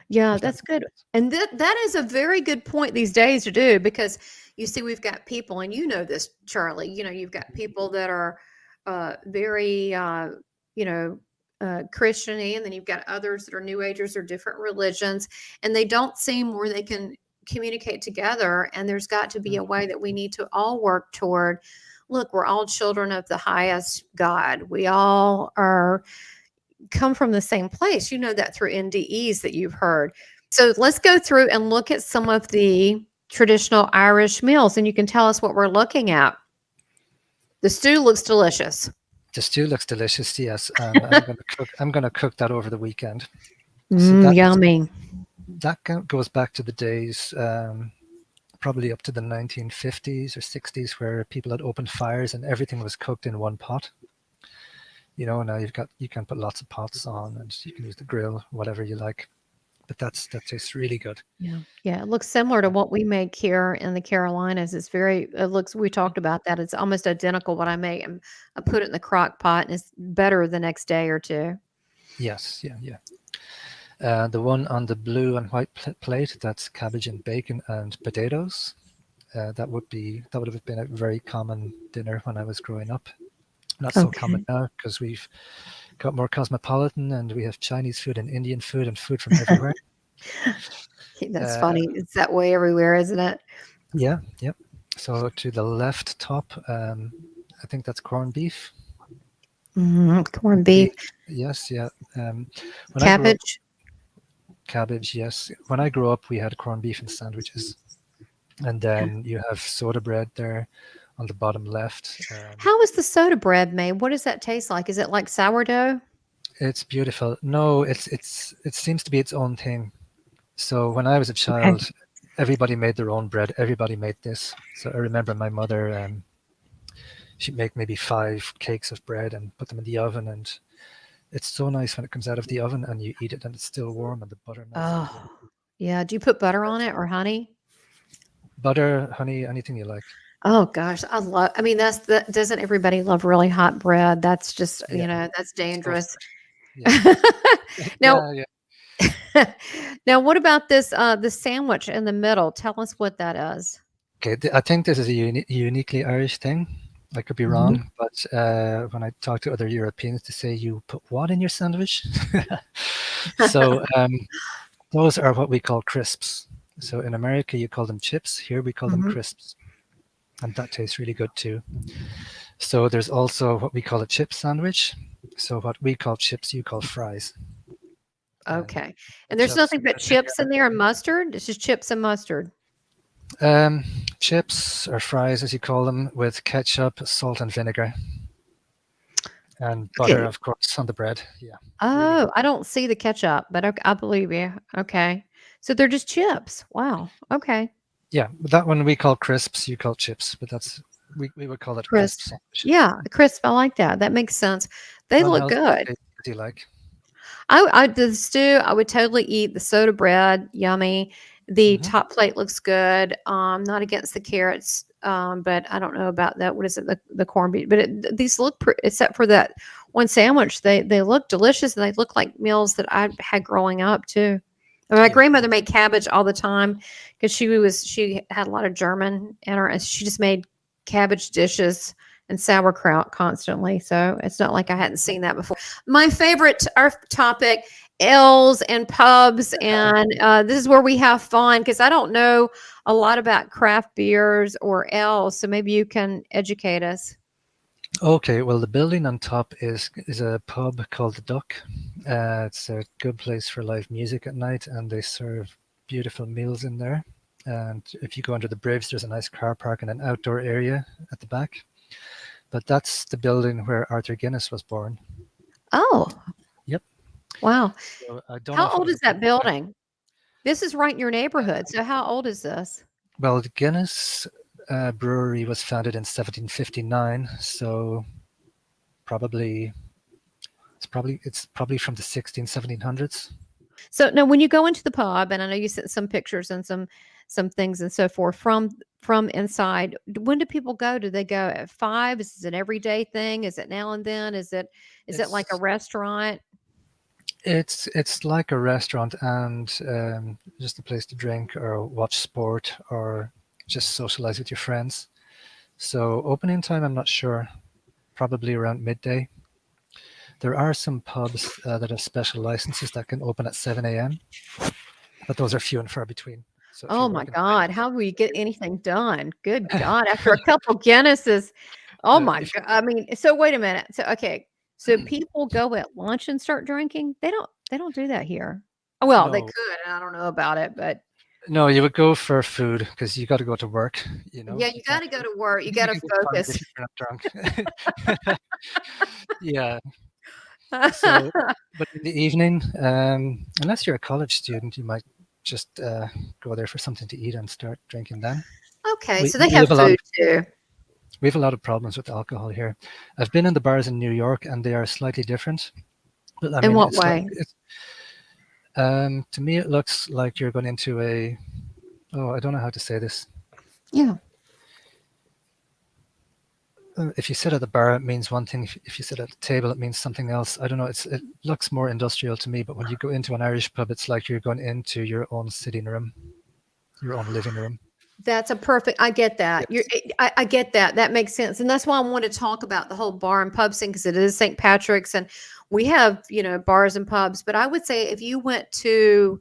Yeah, If that that's makes good. sense. And that is a very good point these days to do because you see, we've got people, and you know this, Charlie. You know, you've got people that are very, you know, Christiany, and then you've got others that are New Agers or different religions, and they don't seem where they can communicate together. And there's got to be a way that we need to all work toward. Look, we're all children of the highest God. We all are come from the same place. You know that through NDEs that you've heard. So let's go through and look at some of the traditional Irish meals, and you can tell us what we're looking at. The stew looks delicious. The stew looks delicious, yes, and I'm gonna cook that over the weekend. So Yummy. that goes back to the days, probably up to the 1950s or 60s, where people had open fires and everything was cooked in one pot. Now you can put lots of pots on, and you can use the grill, whatever you like. But that tastes really good. Yeah. Yeah. It looks similar to what we make here in the Carolinas. We talked about that. It's almost identical what I make. And I put it in the crock pot and it's better the next day or two. Yes, yeah. The one on the blue and white plate, that's cabbage and bacon and potatoes. That would have been a very common dinner when I was growing up. Not so common Okay. now because we've got more cosmopolitan and we have Chinese food and Indian food and food from everywhere. That's Uh, funny. It's that way everywhere, isn't it? yeah. So to the left top, I think that's corned beef. Corned beef, Yes, yeah. When I grew up, cabbage. cabbage, yes. When I grew up, we had corned beef and sandwiches. And then you have soda bread there on the bottom left. How is the soda bread made? What does that taste like? Is it like sourdough? It's beautiful. No, it seems to be its own thing. So when I was a Okay. child, everybody made their own bread. Everybody made this. So I remember my mother, she'd make maybe 5 cakes of bread and put them in the oven, and it's so nice when it comes out of the oven and you eat it and it's still warm and the butter melts on the Oh, yeah. Do you put butter on it or honey? butter, honey, anything you like. Oh gosh, I mean, doesn't everybody love really hot bread? That's just, Yeah, that's so dangerous. fresh. Yeah, Now, yeah. now what about the sandwich in the middle? Tell us what that is. Okay, I think this is a uniquely Irish thing. I could be Mhm. wrong, but when I talk to other Europeans, they say, "You put what in your sandwich?" So those are what we call crisps. So in America, you call them chips. Here we call them Mhm. crisps, and that tastes really good too. So there's also what we call a chip sandwich. So what we call chips, you call fries. And Okay. And there's ketchup, nothing but sriracha chips in there and mustard? It's just chips and mustard. chips or fries, as you call them, with ketchup, salt, and vinegar, and butter, Okay. of course, on the bread. Yeah, really Oh, nice. I don't see the ketchup, but okay, I believe you. Okay. So they're just chips. Wow. Okay. Yeah, but that one we call crisps, you call chips, but we would call it a crisp Crisp. sandwich. Yeah, crisp. I like that. That makes sense. They look Unhealthy, good. tasty, as you like. The stew, I would totally eat the soda bread. Yummy. The Hmm. top plate looks good. Not against the carrots, but I don't know about that. What is it? The corned beef. But these look, except for that one sandwich, they look delicious and they look like meals that I had growing up too. And my Yeah, grandmother made cabbage all the time because she had a lot of German in her, and she just made cabbage dishes and sauerkraut constantly. So it's not like I hadn't seen that before. My favorite our topic, L's and pubs, and this is where we have fun because I don't know a lot about craft beers or L's, so maybe you can educate us. Okay, well, the building on top is a pub called the Duck. It's a good place for live music at night, and they serve beautiful meals in there. And if you go under the bridge, there's a nice car park and an outdoor area at the back. But that's the building where Arthur Guinness was born. Oh, Yep. wow. So I don't know How if it old was is that building? This is right in your neighborhood. So how old is this? well, the Guinness brewery was founded in 1759, so probably it's probably from the 1700s. So now when you go into the pub, and I know you sent some pictures and some things and so forth from inside, when do people go? Do they go at 5? Is it an everyday thing? Is it now and then? Is it like a It's restaurant? it's like a restaurant and just a place to drink or watch sport or just socialize with your friends. So opening time, I'm not sure. Probably around midday. There are some pubs that have special licenses that can open at 7 a.m., but those are few and far between. So if Oh you're my working the God, how will you get anything done? Good God, after a couple Guinnesses. Oh night, my if God. I mean, so wait a minute. So okay. So people go at lunch and start drinking? They don't do that here. Well, they no, could, and I don't know about it, but no, you would go for food because you got to go to work. yeah, You you can't. gotta go to work. You You gotta can get fired focus. if you're not drunk. Yeah. So, but in the evening, unless you're a college student, you might just go there for something to eat and start drinking then. Okay, We, so they we have have a lot food of too. we have a lot of problems with alcohol here. I've been in the bars in New York and they are slightly different. But I In mean, what way? to me, it looks like you're going into I don't know how to say this. Yeah. If you sit at the bar, it means one thing. If you sit at the table, it means something else. I don't know. It looks more industrial to me. But when you go into an Irish pub, it's like you're going into your own sitting room, your own living room. That's a perfect I get that. Yes. I get that. That makes sense. And that's why I want to talk about the whole bar and pub scene because it is St. Patrick's and we have, bars and pubs. But I would say if you went to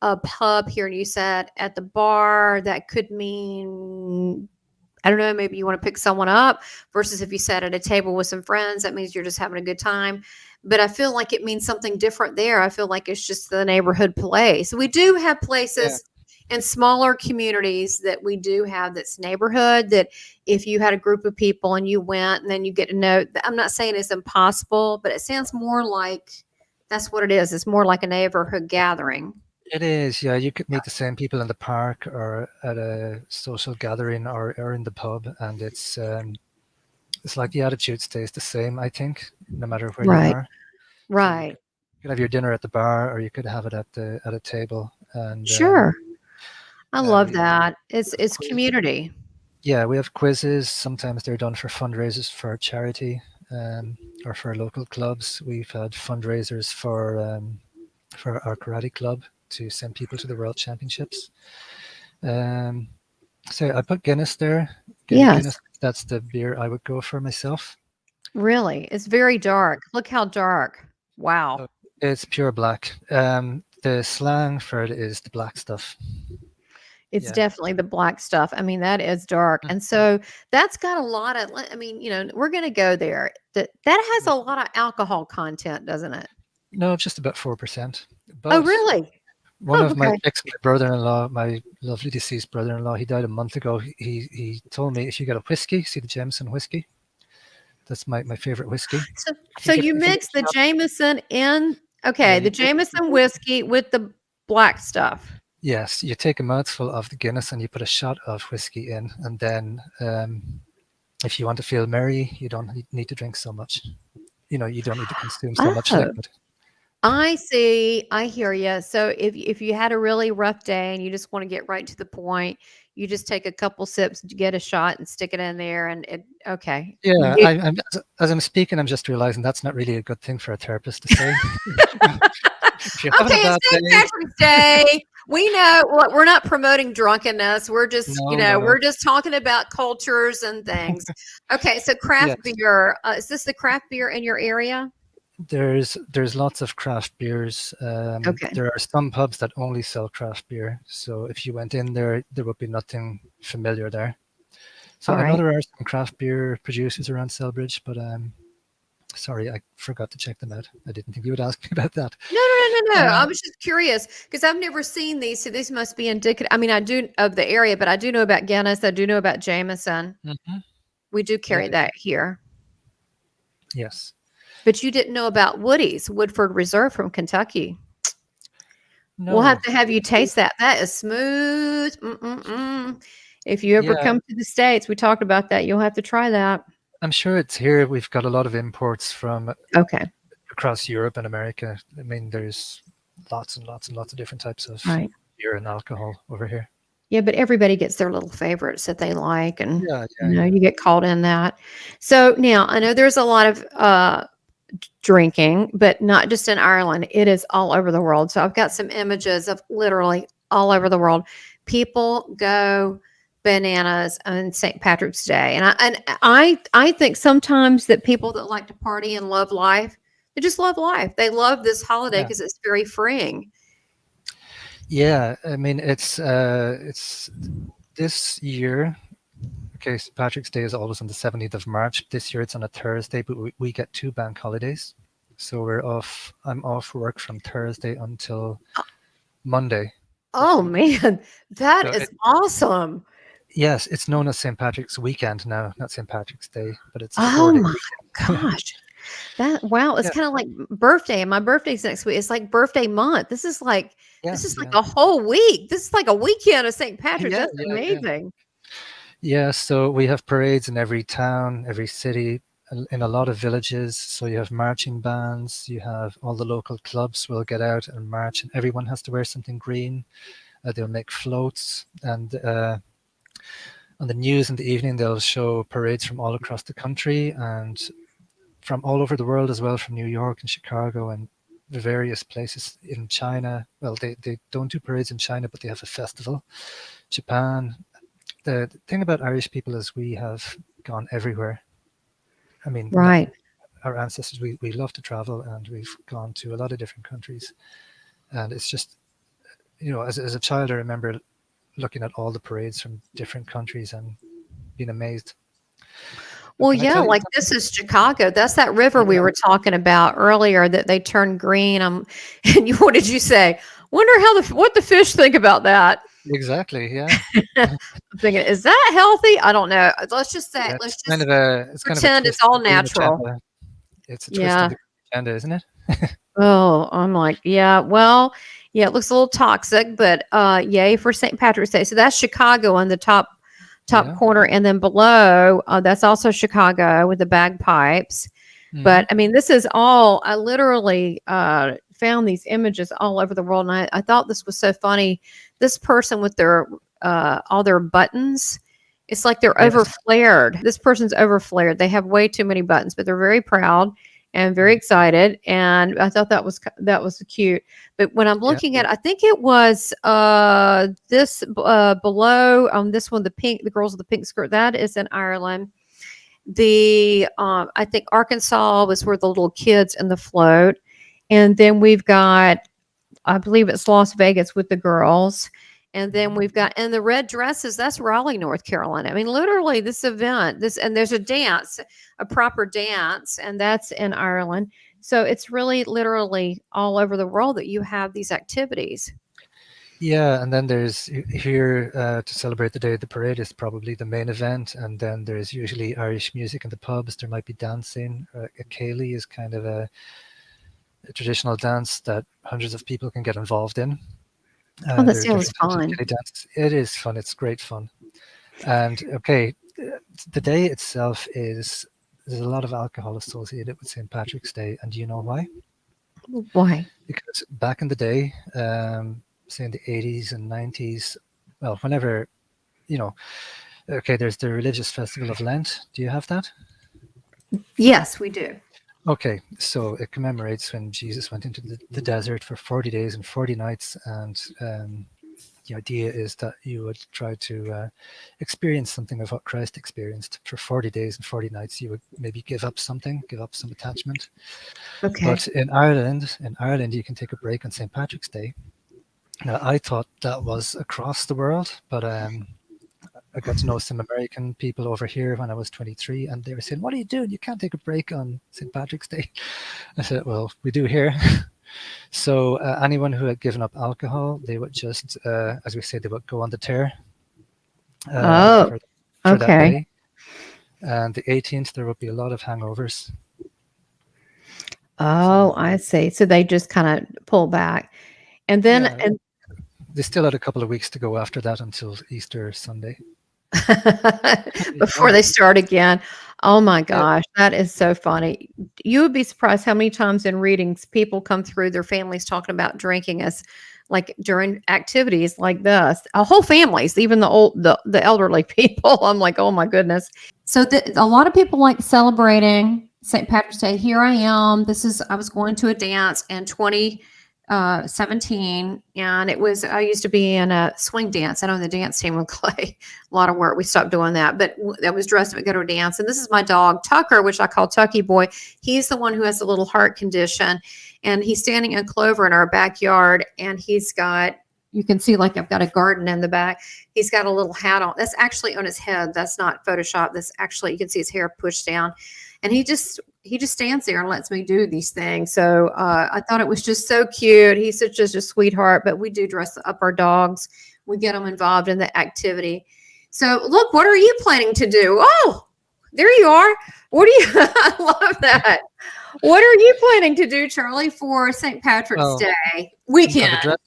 a pub here and you sat at the bar, that could mean I don't know, maybe you want to pick someone up versus if you sat at a table with some friends, that means you're just having a good time. But I feel like it means something different there. I feel like it's just the neighborhood place. We do have Yeah. places in smaller communities that we do have that's neighborhood that if you had a group of people and you went and then you get to know, I'm not saying it's impossible, but it sounds more like that's what it is. It's more like a neighborhood gathering. It is, yeah. You could meet the same people in the park or at a social gathering or in the pub, and it's like the attitude stays the same, I think, no matter where you Right. are. So Right. you could have your dinner at the bar, or you could have it at a table. And Sure. I love we that. It's have it's quiz. community. Yeah, we have quizzes. Sometimes they're done for fundraisers for charity, or for local clubs. We've had fundraisers for our karate club to send people to the World Championships. Um, So I put Guinness there. Yes. Guinness, that's the beer I would go for myself. Really. It's very dark. Look how dark. Wow. Uh, It's pure black. The slang for it is the black stuff. It's Yeah. definitely the black stuff. I mean, that is dark. Mm. And so that's got a lot of I mean, we're going to go there. That has Yeah. a lot of alcohol content, doesn't it? No, just about 4%. Oh, But really? one Oh, of okay. my brother-in-law, my lovely deceased brother-in-law, he died a month ago. He told me if you get a whiskey, see the Jameson whiskey, that's my favorite whiskey. So you If you get mix the a shot, Jameson in yeah, okay, the Jameson whiskey with the black stuff. yes, you take a mouthful of the Guinness and you put a shot of whiskey in, and then if you want to feel merry, you don't need to drink so much. You don't need to consume so much Oh. liquid. I see. I hear you. So if you had a really rough day and you just want to get right to the point, you just take a couple sips, get a shot, and stick it in there, and it okay. Yeah, It- as I'm speaking, I'm just realizing that's not really a good thing for a therapist to say. If you're having okay, a it's bad St. day, Patrick's Day. We know. Look, we're not promoting drunkenness. We're just, no, no, no. we're just talking about cultures and things. Okay, so craft Yes, beer. Is this the craft beer in your area? there's lots of craft beers. Okay, There are some pubs that only sell craft beer, so if you went in there, there would be nothing familiar there. So all I know right. there are some craft beer producers around Celbridge, but sorry, I forgot to check them out. I didn't think you would ask me about that. No. I Uh, was just curious because I've never seen these. So these must be indicative. I mean, I do of the area, but I do know about Guinness. I do know about Jameson. mhm. We do Yeah, carry that here. yes. But you didn't know about Woody's, Woodford Reserve from Kentucky. We'll have No. to have you taste that. That is smooth. Mm-mm-mm. If you ever Yeah, come to the States, we talked about that. You'll have to try that. I'm sure it's here. We've got a lot of imports from Okay. across Europe and America. I mean, there's lots and lots and lots of different types of Right. beer and alcohol over here. Yeah, but everybody gets their little favorites that they like, and Yeah, yeah, yeah. you get caught in that. So now I know there's a lot of drinking, but not just in Ireland. It is all over the world. So I've got some images of literally all over the world. People go bananas on St. Patrick's Day, and I think sometimes that people that like to party and love life, they just love life. They love this holiday Yeah. because it's very freeing. Yeah, I mean, it's this year. Okay, St. Patrick's Day is always on the 17th of March. This year it's on a Thursday, but we get two bank holidays. So we're off. I'm off work from Thursday until Monday this Oh week. man, that So is awesome. yes, it's known as St. Patrick's weekend now, not St. Patrick's Day, but it's a Oh 4 day my weekend. gosh. That wow, it's Yeah, kind of like birthday, and my birthday's next week. It's like birthday month. yeah, This is like yeah, a whole week. This is like a weekend of St. Patrick's. yeah, That's yeah, yeah. amazing. Yeah, so we have parades in every town, every city, in a lot of villages. So you have marching bands, you have all the local clubs will get out and march, and everyone has to wear something green. They'll make floats, and on the news in the evening, they'll show parades from all across the country and from all over the world as well, from New York and Chicago and the various places in China. Well, they don't do parades in China, but they have a festival. Japan. The thing about Irish people is we have gone everywhere. I mean, Right. our ancestors, we love to travel and we've gone to a lot of different countries. And it's just, as a child, I remember looking at all the parades from different countries and being amazed. But Well, can I yeah, tell you like something? this is Chicago. That's that river we Yeah, were talking about earlier that they turn green. And what did you say? Wonder what the fish think about that. exactly. Yeah. I'm thinking, is that healthy? I don't know. Yeah, Let's kind just of a pretend it's twist in all the green natural. agenda. It's a twist in Yeah. the green agenda, isn't it? Oh, I'm like, yeah, well, yeah, it looks a little toxic, but yay for St. Patrick's Day. So that's Chicago on the top Yeah. corner, and then below, that's also Chicago with the bagpipes. Hmm. But I mean, this is all I literally found these images all over the world, and I thought this was so funny. This person with their all their buttons. It's like they're over Yes. flared. This person's over flared. They have way too many buttons, but they're very proud and very Mm. excited. And I thought that was cute. But when I'm Yeah. looking at, I think it was this below on this one, the girls with the pink skirt. That is in Ireland. The I think Arkansas was where the little kids in the float, and then we've got, I believe it's Las Vegas with the girls. And then Mhm. we've got, and the red dresses, that's Raleigh, North Carolina. I mean, literally this event, and there's a dance, a proper dance, and that's in Ireland. So it's really literally all over the world that you have these activities. Yeah, and then there's here to celebrate the day of the parade is probably the main event, and then there's usually Irish music in the pubs. There might be dancing. A ceilidh is kind of a traditional dance that hundreds of people can get involved in. Oh, that There are sounds different types of fun. ceilidh dances. It is fun. It's great fun. And okay, the day itself is there's a lot of alcohol associated with St. Patrick's Day, and do you know why? Why? Because back in the day, say in the 80s and 90s, well, whenever Okay, there's the religious festival of Lent. Do you have that? Yes, we do. Okay, so it commemorates when Jesus went into the desert for 40 days and 40 nights. And the idea is that you would try to experience something of what Christ experienced for 40 days and 40 nights. You would maybe give up something, give up some attachment. Okay. But in Ireland, you can take a break on St. Patrick's Day. Now, I thought that was across the world, but I got to know some American people over here when I was 23, and they were saying, "What are you doing? You can't take a break on St. Patrick's Day." I said, "Well, we do here." So anyone who had given up alcohol, they would just, as we say, they would go on the tear for that Okay. day. And the 18th, there would be a lot of hangovers. Oh, I see. So they just kind of pull back. And then, Yeah, they still had a couple of weeks to go after that until Easter Sunday. before they start again. Oh my Yeah. gosh, that is so funny. You would be surprised how many times in readings people come through their families talking about drinking as like during activities like this. Whole families, even the elderly people. I'm like, oh my goodness. So a lot of people like celebrating St. Patrick's Day. Here I am. I was going to a dance in 2017, and I used to be in a swing dance. I know the dance team with Clay. A lot of work. We stopped doing that, but I was dressed up to go to a dance. And this is my dog Tucker, which I call Tucky Boy. He's the one who has a little heart condition, and he's standing in clover in our backyard, and you can see like I've got a garden in the back. He's got a little hat on. That's actually on his head. That's not Photoshop. That's actually, you can see his hair pushed down, and he just stands there and lets me do these things. So I thought it was just so cute. He's just a sweetheart, but we do dress up our dogs. We get them involved in the activity. So look, what are you planning to do? Oh, there you are. I love that. What are you planning to do, Charlie, for St. Patrick's Day weekend?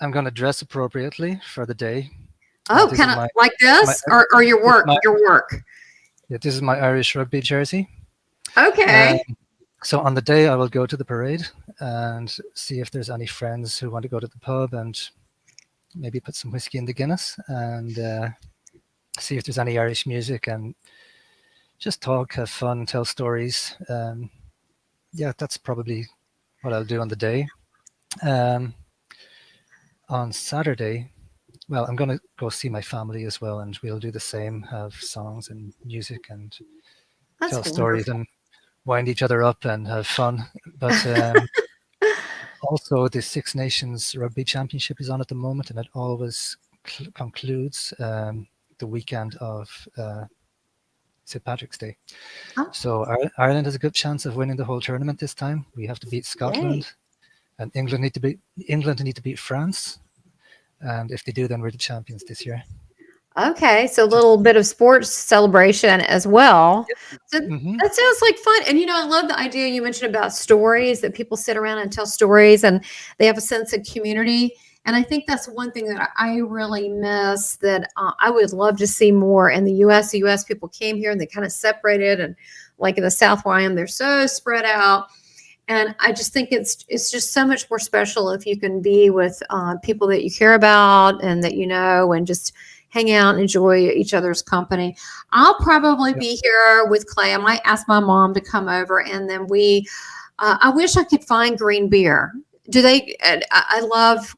I'm going to dress appropriately for the day. Oh, kind of like this, or your work? Yeah, this is my Irish rugby jersey. Okay. So on the day, I will go to the parade and see if there's any friends who want to go to the pub and maybe put some whiskey in the Guinness and see if there's any Irish music and just talk, have fun, tell stories. Yeah, that's probably what I'll do on the day. On Saturday, well, I'm going to go see my family as well, and we'll do the same, have songs and music and tell stories and wind each other up and have fun. But also the Six Nations Rugby Championship is on at the moment, and it always concludes the weekend of St. Patrick's Day. Oh. So Ireland has a good chance of winning the whole tournament this time. We have to beat Scotland. And England need to beat France, and if they do, then we're the champions this year. Okay, so a little bit of sports celebration as well. Yep. So that sounds like fun. And I love the idea you mentioned about stories, that people sit around and tell stories, and they have a sense of community. And I think that's one thing that I really miss, that I would love to see more in the U.S. The U.S. people came here and they kind of separated, and like in the South where I am, they're so spread out. And I just think it's just so much more special if you can be with people that you care about and that you know, and just hang out and enjoy each other's company. I'll probably be here with Clay. I might ask my mom to come over, and then I wish I could find green beer. Do they? I love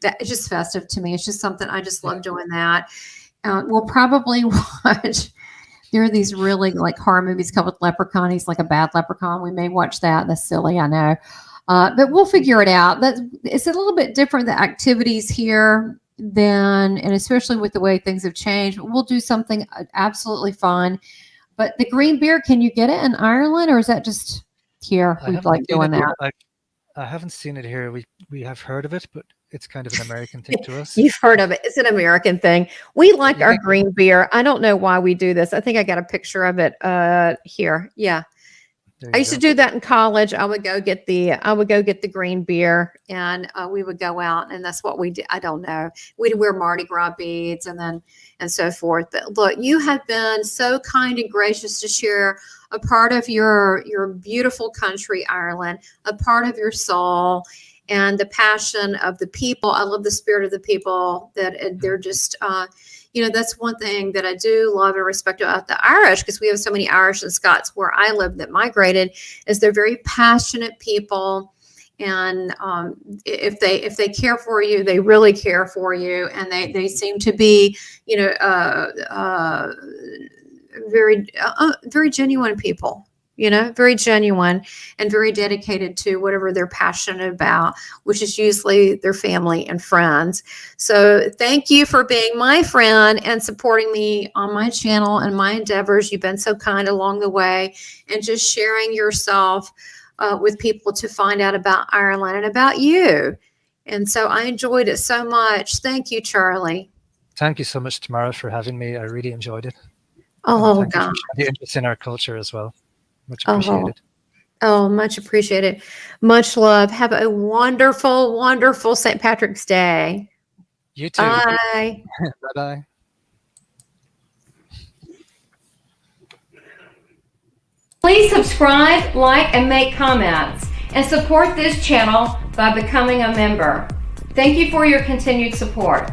that. It's just festive to me. It's just something I just love doing that. We'll probably watch. There are these really like horror movies called with leprechaun. He's like a bad leprechaun. We may watch that. That's silly, I know. But we'll figure it out. It's a little bit different, the activities here, and especially with the way things have changed. We'll do something absolutely fun. But the green beer, can you get it in Ireland, or is that just here? We like doing that. I haven't seen it here. We have heard of it, but it's kind of an American thing to us. You've heard of it. It's an American thing. We like our green beer. I don't know why we do this. I think I got a picture of it here. Yeah. I used to do that in college. I would go get the green beer, and we would go out, and that's what we did. I don't know. We'd wear Mardi Gras beads and so forth. But look, you have been so kind and gracious to share a part of your beautiful country, Ireland, a part of your soul, and the passion of the people. I love the spirit of the people, that they're just, that's one thing that I do love and respect about the Irish, because we have so many Irish and Scots where I live that migrated, is they're very passionate people. And if they care for you, they really care for you, and they seem to be, very genuine people. Very genuine and very dedicated to whatever they're passionate about, which is usually their family and friends. So thank you for being my friend and supporting me on my channel and my endeavors. You've been so kind along the way, and just sharing yourself with people to find out about Ireland and about you. And so I enjoyed it so much. Thank you, Charlie. Thank you so much, Tamara, for having me. I really enjoyed it. Oh, thank God. you for showing the interest in our culture as well. Much appreciated. Oh, much appreciated. Much love. Have a wonderful, wonderful St. Patrick's Day. You too. Bye. Bye-bye. Please subscribe, like, and make comments, and support this channel by becoming a member. Thank you for your continued support.